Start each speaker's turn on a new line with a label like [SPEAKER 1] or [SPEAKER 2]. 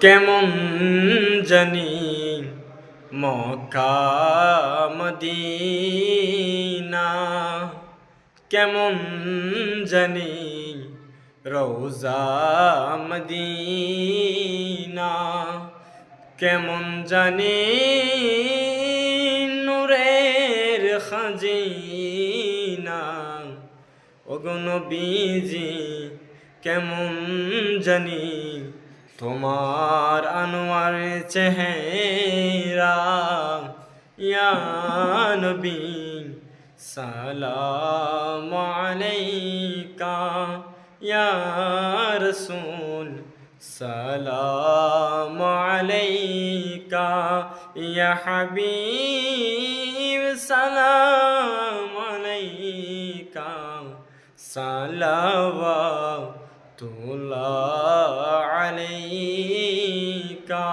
[SPEAKER 1] কেমন জানি Mecca Medina, কেমন জানি রওজা মদিনা, কেমন জানি নূরের খাজিনা। ওগো নবীজি কেমন জানি তোমার আনোয়ার চেহারা, ইয়া নবী সালাম আলাইকা, ইয়া রাসূল সালাম আলাইকা, ইয়া হাবিব সালাম আলাইকা, সালাওয়াতুল্লাহ আলাইকা।